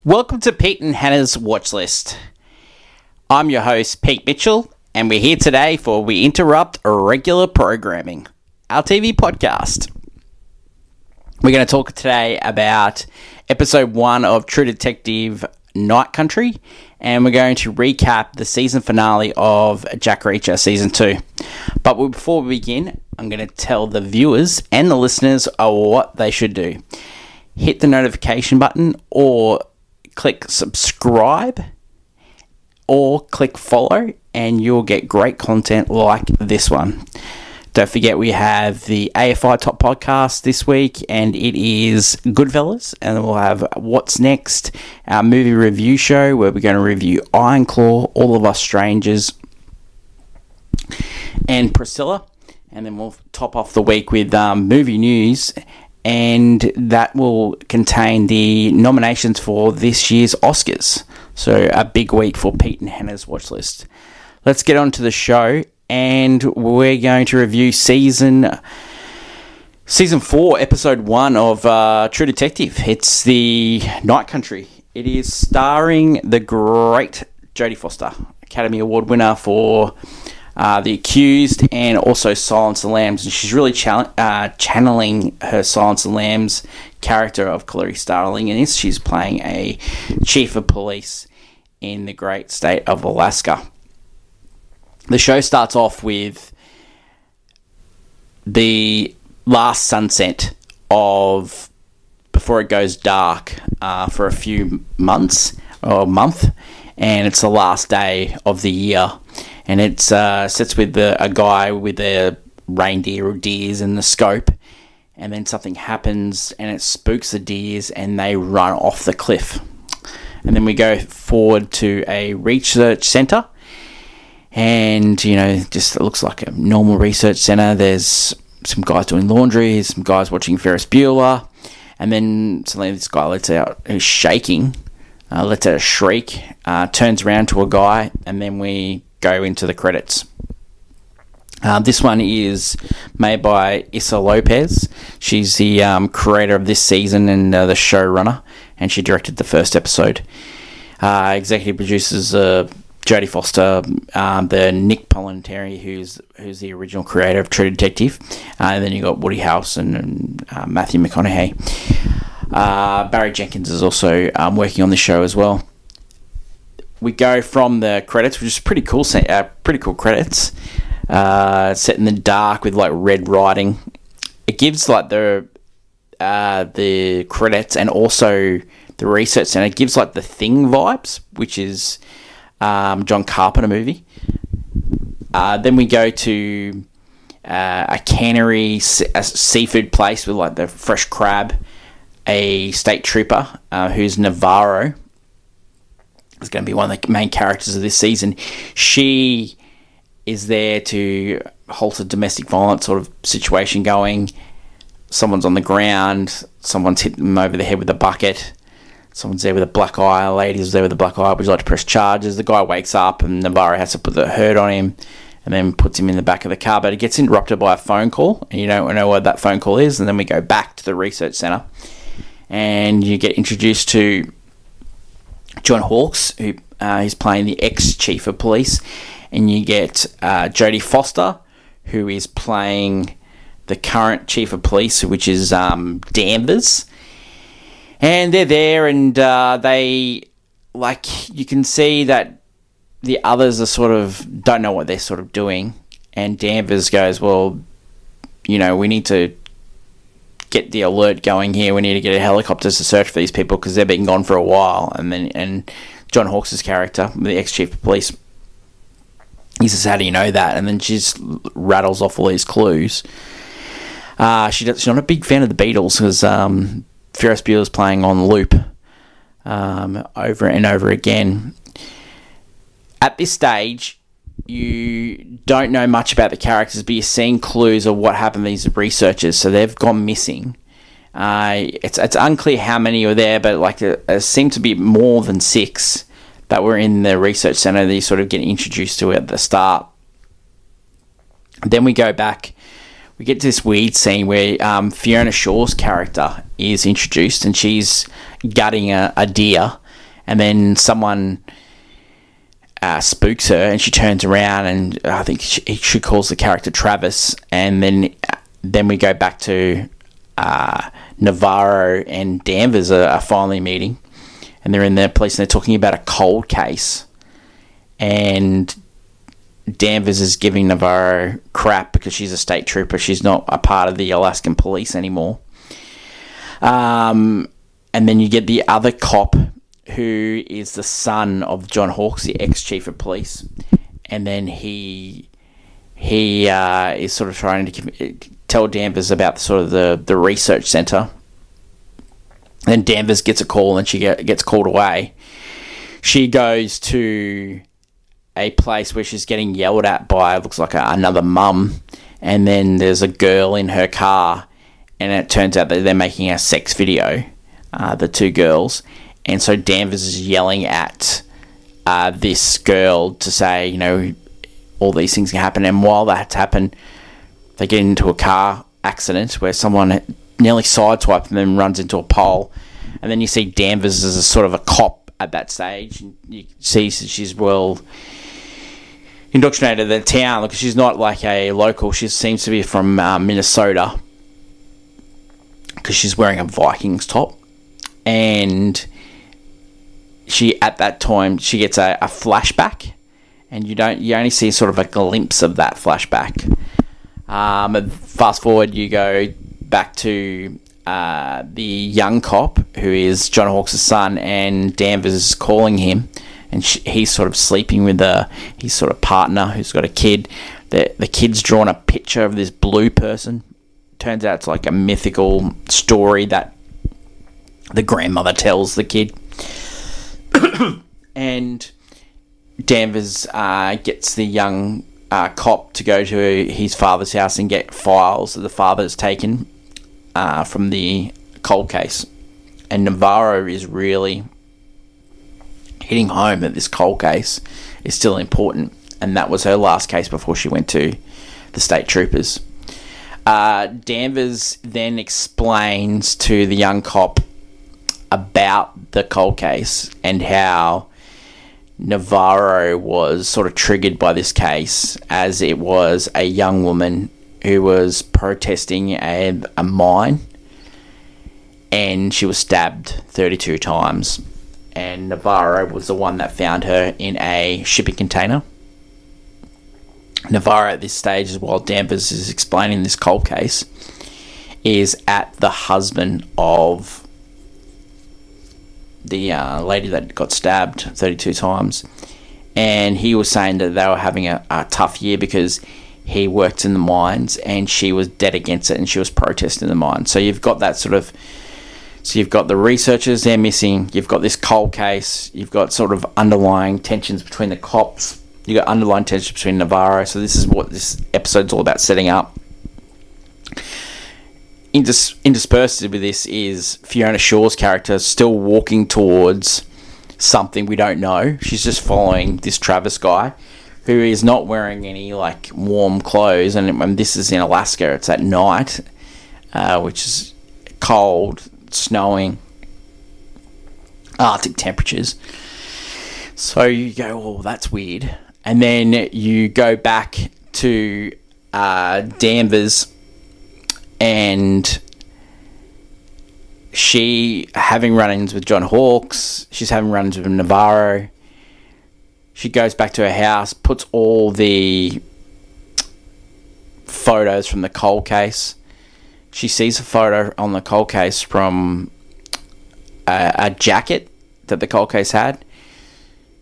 Welcome to Pete and Hannah's Watch List. I'm your host, Pete Mitchell, and we're here today for We Interrupt Regular Programming, our TV podcast. We're going to talk today about episode 1 of True Detective Night Country, and we're going to recap the season finale of Jack Reacher Season 2. But before we begin, I'm going to tell the viewers and the listeners what they should do. Hit the notification button or click subscribe or click follow and you'll get great content like this one. Don't forget we have the AFI Top Podcast this week and it is Goodfellas, and then we'll have What's Next, our movie review show where we're going to review Iron Claw, All of Us Strangers and Priscilla, and then we'll top off the week with movie news, and that will contain the nominations for this year's Oscars. So a big week for Pete and Hannah's watch list. Let's get on to the show, and we're going to review season 4, episode 1 of True Detective. It's the Night Country. It is starring the great Jodie Foster, Academy Award winner for The Accused and also Silence of the Lambs, and she's really channeling her Silence of the Lambs character of Clarice Starling in this. She's playing a chief of police in the great state of Alaska. The show starts off with the last sunset of before it goes dark for a few months or a month, and it's the last day of the year. And it sits with a guy with a reindeer or deers in the scope, and then something happens and it spooks the deers and they run off the cliff. And then we go forward to a research centre, and just it looks like a normal research centre. There's some guys doing laundry, some guys watching Ferris Bueller, and then suddenly this guy lets out, who's shaking, lets out a shriek, turns around to a guy, and then we go into the credits. This one is made by Issa Lopez. She's the creator of this season and the showrunner, and she directed the first episode. Executive producers Jodie Foster, the Nick Polentari, who's the original creator of True Detective, and then you got Woody Harrelson and Matthew McConaughey. Barry Jenkins is also working on the show as well. We go from the credits, which is pretty cool credits, set in the dark with like red writing. It gives like the credits and also the research center. It gives like the Thing vibes, which is John Carpenter movie. Then we go to a cannery, a seafood place with like the fresh crab. A state trooper who's Navarro is going to be one of the main characters of this season. She is there to halt a domestic violence sort of situation going. Someone's on the ground. Someone's hit them over the head with a bucket. Someone's there with a black eye. A lady's there with a black eye. Would you like to press charges? The guy wakes up and Navarro has to put the hurt on him and then puts him in the back of the car. But it gets interrupted by a phone call, and you don't know what that phone call is. And then we go back to the research centre, and you get introduced to John Hawkes, who he's playing the ex-chief of police, and you get Jodie Foster, who is playing the current chief of police, which is Danvers. And they're there, and they, like, you can see that the others are sort of, don't know what they're sort of doing, and Danvers goes, well, we need to get the alert going here. We need to get a helicopter to search for these people because they've been gone for a while. And John Hawkes' character, the ex-chief of police, he says, how do you know that? And then she just rattles off all these clues. She's not a big fan of the Beatles because Ferris Bueller's playing on loop over and over again. At this stage, you don't know much about the characters, but you're seeing clues of what happened to these researchers. So they've gone missing. It's unclear how many are there, but like there seem to be more than 6 that were in the research center that you sort of get introduced to at the start. Then we go back. We get to this weird scene where Fiona Shaw's character is introduced, and she's gutting a deer. and then someone spooks her, and she turns around, and I think she calls the character Travis, and then we go back to Navarro and Danvers are finally meeting, and they're in the police, and they're talking about a cold case, and Danvers is giving Navarro crap because she's a state trooper. She's not a part of the Alaskan police anymore. And then you get the other cop, who is the son of John Hawkes, the ex-chief of police. And then he is sort of trying to tell Danvers about the research centre. Then Danvers gets a call, and she gets called away. She goes to a place where she's getting yelled at by, looks like another mum, and then there's a girl in her car, and it turns out that they're making a sex video, the two girls, and so Danvers is yelling at this girl to say, all these things can happen, and while that's happened, they get into a car accident where someone nearly sideswipes them and runs into a pole, and then you see Danvers as a sort of a cop at that stage, and you see she's well indoctrinated in the town, because she's not like a local. She seems to be from Minnesota, because she's wearing a Vikings top, and at that time she gets a flashback, and you only see sort of a glimpse of that flashback. Fast forward, you go back to the young cop, who is John Hawkes' son, and Danvers is calling him, and he's sort of sleeping with his sort of partner, who's got a kid. The kid's drawn a picture of this blue person. Turns out it's like a mythical story that the grandmother tells the kid. And Danvers gets the young cop to go to his father's house and get files that the father's taken from the cold case. And Navarro is really hitting home that this cold case is still important, and that was her last case before she went to the state troopers. Danvers then explains to the young cop about the cold case and how Navarro was sort of triggered by this case, as it was a young woman who was protesting a mine, and she was stabbed 32 times. And Navarro was the one that found her in a shipping container. Navarro at this stage, while Danvers is explaining this cold case, is at the husband of the lady that got stabbed 32 times. And he was saying that they were having a tough year because he worked in the mines and she was dead against it, and she was protesting the mines. So you've got that sort of... So you've got the researchers, they're missing. You've got this cold case. You've got sort of underlying tensions between the cops. You've got underlying tensions between Navarro. So this is what this episode's all about, setting up. Interspersed with this is Fiona Shaw's character still walking towards something we don't know. She's just following this Travis guy who is not wearing any like warm clothes. And when this is in Alaska, it's at night, which is cold, snowing, Arctic temperatures. So you go, oh, that's weird. And then you go back to Danvers, and she having run-ins with John Hawkes. She's having run-ins with Navarro. She goes back to her house, puts all the photos from the cold case. She sees a photo on the cold case from a jacket that the cold case had.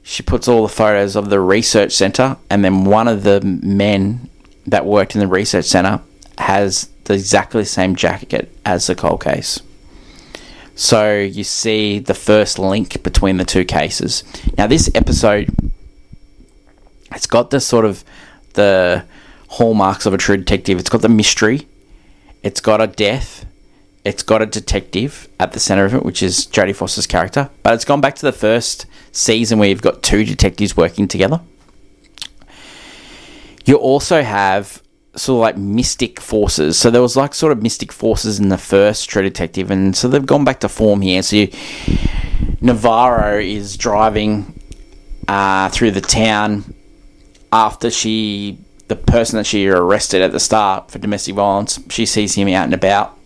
She puts all the photos of the research centre, and then one of the men that worked in the research centre has exactly the same jacket as the cold case. So you see the first link between the two cases. Now this episode, it's got the sort of the hallmarks of a true detective. It's got the mystery. It's got a death. It's got a detective at the centre of it, which is Jodie Foster's character. But it's gone back to the first season where you've got two detectives working together. You also have sort of like mystic forces. So there was like sort of mystic forces in the first True Detective, and so they've gone back to form here. So Navarro is driving through the town after the person that she arrested at the start for domestic violence, she sees him out and about.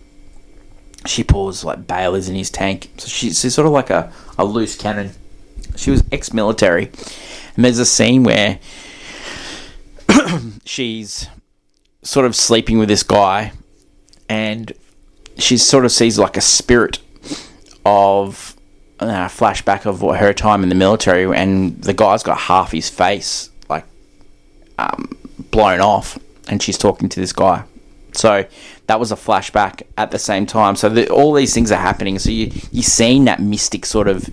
She pours like balers in his tank. So she's sort of like a loose cannon. She was ex-military. And there's a scene where she's sort of sleeping with this guy, and she sort of sees like a spirit of a flashback of her time in the military, and the guy's got half his face like blown off, and she's talking to this guy. So that was a flashback at the same time. So all these things are happening. So you're seeing that mystic sort of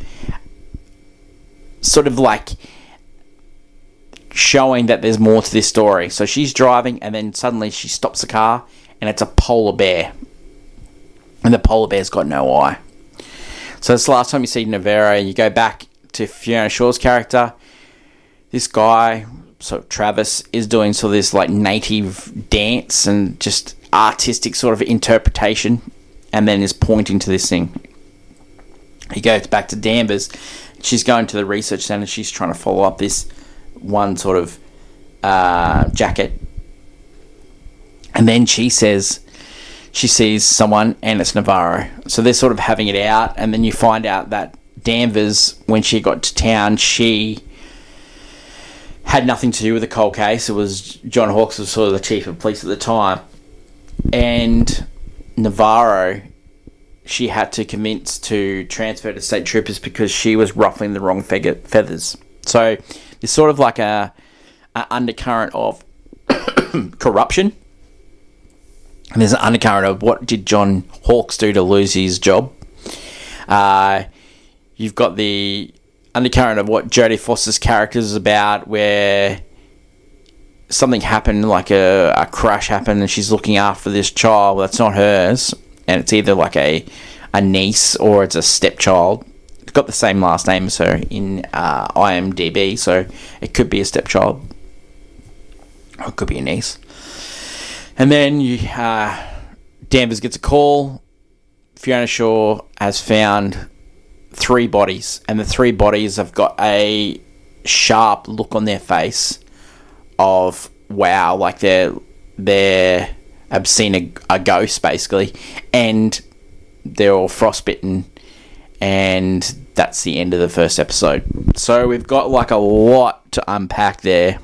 like showing that there's more to this story. So she's driving, and then suddenly she stops the car, and it's a polar bear, and the polar bear's got no eye. So that's the last time you see Navarro. You go back to Fiona Shaw's character. This guy, so Travis, is doing sort of this like native dance and just artistic sort of interpretation, and then is pointing to this thing. He goes back to Danvers. She's going to the research centre. She's trying to follow up this one sort of jacket, and then she says she sees someone, and it's Navarro. So they're sort of having it out, and then you find out that Danvers, when she got to town, she had nothing to do with the cold case. It was John Hawkes was sort of the chief of police at the time, and Navarro, she had to convince to transfer to state troopers because she was ruffling the wrong feathers. So it's sort of like a undercurrent of corruption. And there's an undercurrent of what did John Hawkes do to lose his job. You've got the undercurrent of what Jodie Foster's character is about, where something happened, like a crash happened, and she's looking after this child that's not hers, and it's either like a niece or it's a stepchild. It's got the same last name as her in IMDb, so it could be a stepchild, or it could be a niece. And then Danvers gets a call. Fiona Shaw has found 3 bodies, and the 3 bodies have got a sharp look on their face of wow, like they're have seen a ghost basically, and they're all frostbitten, and that's the end of the first episode. So we've got like a lot to unpack there.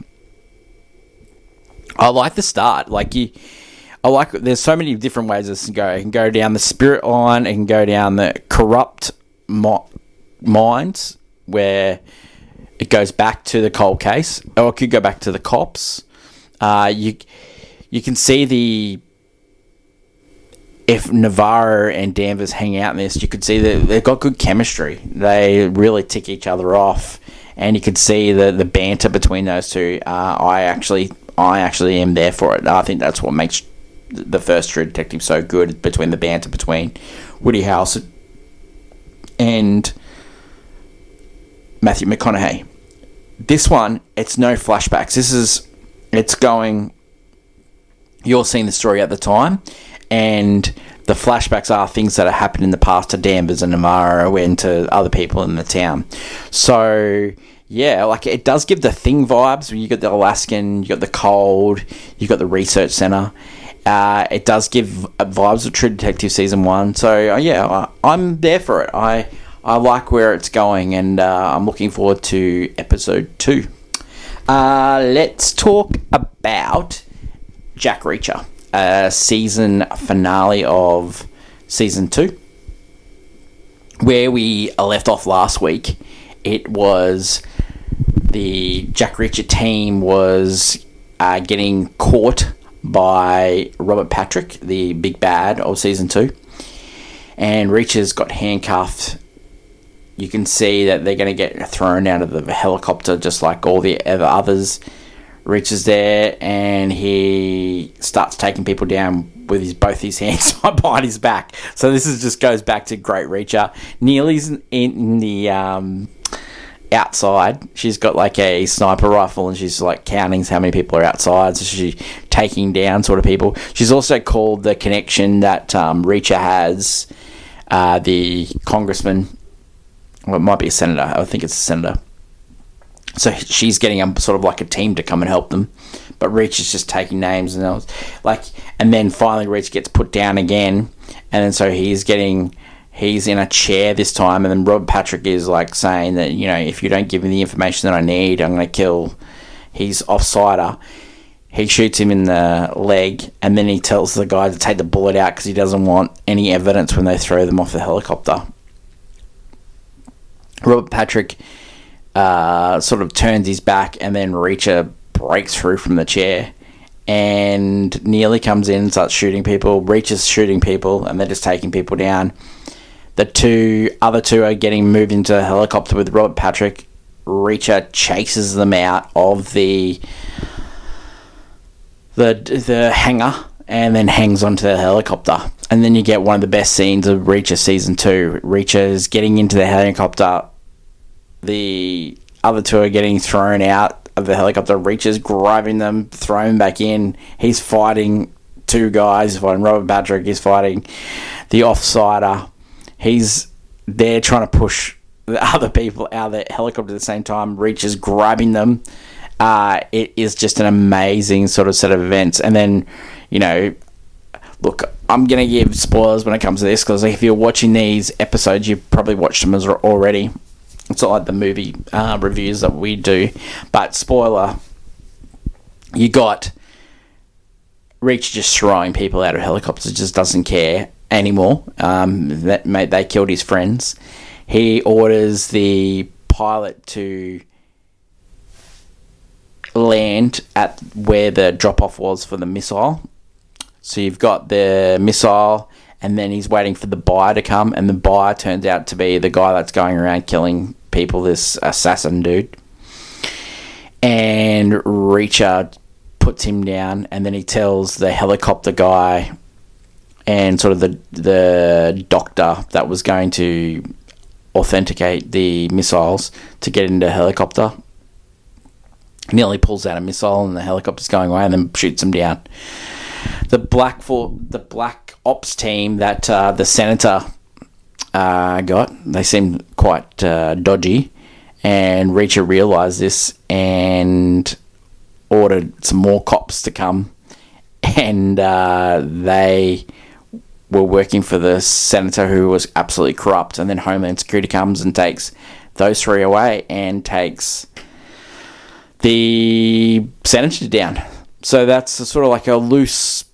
I like the start. There's so many different ways this can go. It can go down the spirit line. It can go down the corrupt minds, where it goes back to the cold case, or it could go back to the cops. You can see if Navarro and Danvers hang out in this, you could see that they've got good chemistry. They really tick each other off, and you could see the banter between those two. I actually am there for it. I think that's what makes the first True Detective so good, between the banter between Woody Harrelson and Matthew McConaughey. This one, it's no flashbacks. You're seeing the story at the time, and the flashbacks are things that have happened in the past to Danvers and Navarro and to other people in the town. So yeah, like it does give the Thing vibes. When you got the Alaskan, you got the cold, you got the research center. It does give vibes of True Detective season 1. So yeah, I'm there for it. I like where it's going, and I'm looking forward to episode 2. Let's talk about Jack Reacher, season finale of season 2, where we left off last week. It was the Jack Reacher team was getting caught by Robert Patrick, the big bad of season 2, and Reacher's got handcuffed. You can see that they're going to get thrown out of the helicopter just like all the others. Reacher's there, and he starts taking people down with both his hands behind his back. So this just goes back to great Reacher. Neely's in the outside. She's got like a sniper rifle, and she's like counting how many people are outside. So she's taking down sort of people. She's also called the connection that Reacher has, the congressman Well, it might be a senator. I think it's a senator. So she's getting a sort of like a team to come and help them, but Reach is just taking names, and and then finally Reach gets put down again, and then so he's in a chair this time, and then Robert Patrick is like saying that, you know, if you don't give me the information that I need, I'm going to kill. He's offsider. He shoots him in the leg, and then he tells the guy to take the bullet out because he doesn't want any evidence when they throw them off the helicopter. Robert Patrick sort of turns his back, and then Reacher breaks through from the chair, and Neely comes in and starts shooting people. Reacher's shooting people, and they're just taking people down. The other two are getting moved into a helicopter with Robert Patrick. Reacher chases them out of the hangar and then hangs onto the helicopter. And then you get one of the best scenes of Reacher Season 2. Reacher's getting into the helicopter. The other two are getting thrown out of the helicopter. Reacher's grabbing them, throwing them back in. He's fighting two guys. He's fighting Robert Patrick. He's fighting the offsider. He's there trying to push the other people out of the helicopter at the same time. Reacher's grabbing them. It is just an amazing sort of set of events. And then, you know, look, I'm going to give spoilers when it comes to this, because if you're watching these episodes, you've probably watched them already. It's not like the movie reviews that we do. But spoiler, you got Reach just throwing people out of helicopters, just doesn't care anymore. They killed his friends. He orders the pilot to land at where the drop-off was for the missile. So you've got the missile, and then he's waiting for the buyer to come, and the buyer turns out to be the guy that's going around killing people, this assassin dude. And Reacher puts him down, and then he tells the helicopter guy and sort of the doctor that was going to authenticate the missiles to get into the helicopter. Nearly pulls out a missile, and the helicopter's going away, and then shoots him down. The black ops team that the senator got, they seemed quite dodgy, and Reacher realised this and ordered some more cops to come, and they were working for the senator, who was absolutely corrupt. And then Homeland Security comes and takes those three away and takes the senator down. So that's sort of like a loose,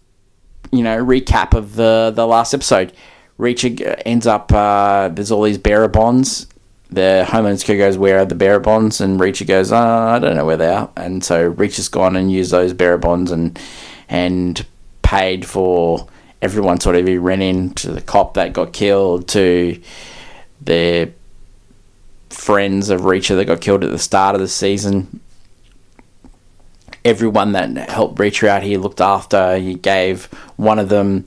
you know, recap of the last episode. Reacher ends up, there's all these bearer bonds. The Homeland Security goes, where are the bearer bonds? And Reacher goes, I don't know where they are. And so Reacher's gone and used those bearer bonds and paid for everyone. Sort of, he ran into the cop that got killed, to the friends of Reacher that got killed at the start of the season. Everyone that helped Reacher out, he looked after. He gave one of them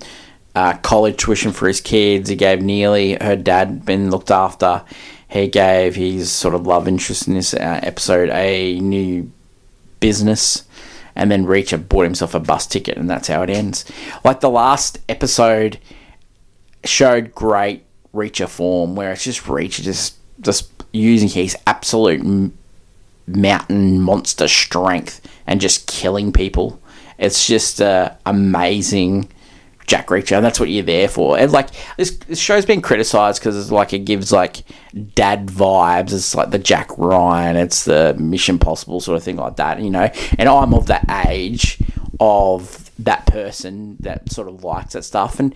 college tuition for his kids. He gave Neely, her dad, been looked after. He gave his sort of love interest in this episode a new business. And then Reacher bought himself a bus ticket, and that's how it ends. Like, the last episode showed great Reacher form, where it's just Reacher just using his absolute mountain monster strength and just killing people. It's just amazing Jack Reacher, and that's what you're there for. And like, this show's been criticised because it's like, it gives like dad vibes. It's like the Jack Ryan, it's the Mission Impossible sort of thing like that, you know. And I'm of that age of that person that sort of likes that stuff, and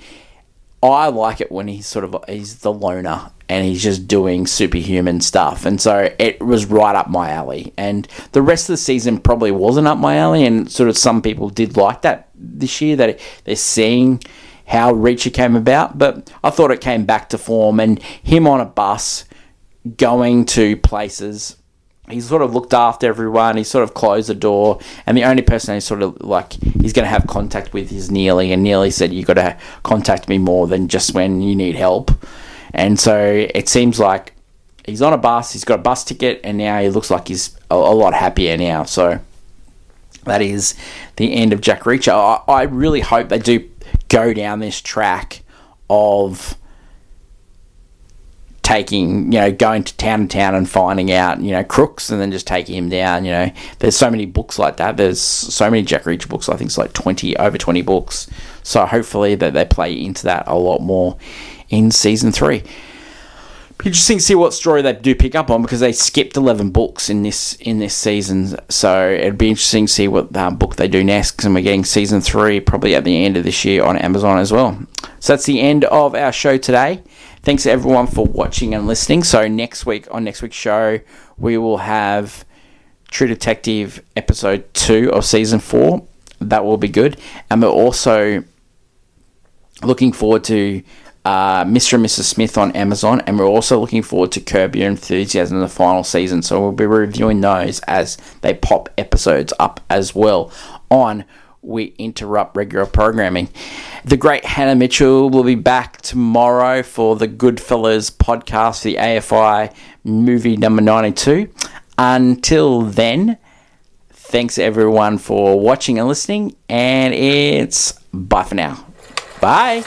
I like it when he's the loner and he's just doing superhuman stuff. And so it was right up my alley. And the rest of the season probably wasn't up my alley, and sort of some people did like that this year, that they're seeing how Reacher came about. But I thought it came back to form, and him on a bus going to places. He sort of looked after everyone. He sort of closed the door, and the only person he's sort of like he's going to have contact with is Neely. And Neely said, "You got to contact me more than just when you need help." And so it seems like he's on a bus. He's got a bus ticket, and now he looks like he's a lot happier now. So that is the end of Jack Reacher. I really hope they do go down this track of taking, going to town and finding out, crooks and then just taking him down. There's so many books like that. There's so many Jack Reacher books. I think it's like over 20 books. So hopefully that they play into that a lot more in season 3. Interesting to see what story they do pick up on, because they skipped 11 books in this season. So it'd be interesting to see what book they do next, because we're getting season 3 probably at the end of this year on Amazon as well. So that's the end of our show today. Thanks everyone for watching and listening. So next week's show, we will have True Detective episode 2 of season 4. That will be good. And we're also looking forward to Mr. and Mrs. Smith on Amazon, and we're also looking forward to Curb Your Enthusiasm, the final season. So we'll be reviewing those as they pop episodes up as well on We Interrupt Regular Programming. The great Hannah Mitchell will be back tomorrow for the Goodfellas podcast, the AFI movie number 92. Until then, thanks everyone for watching and listening, and it's bye for now. Bye.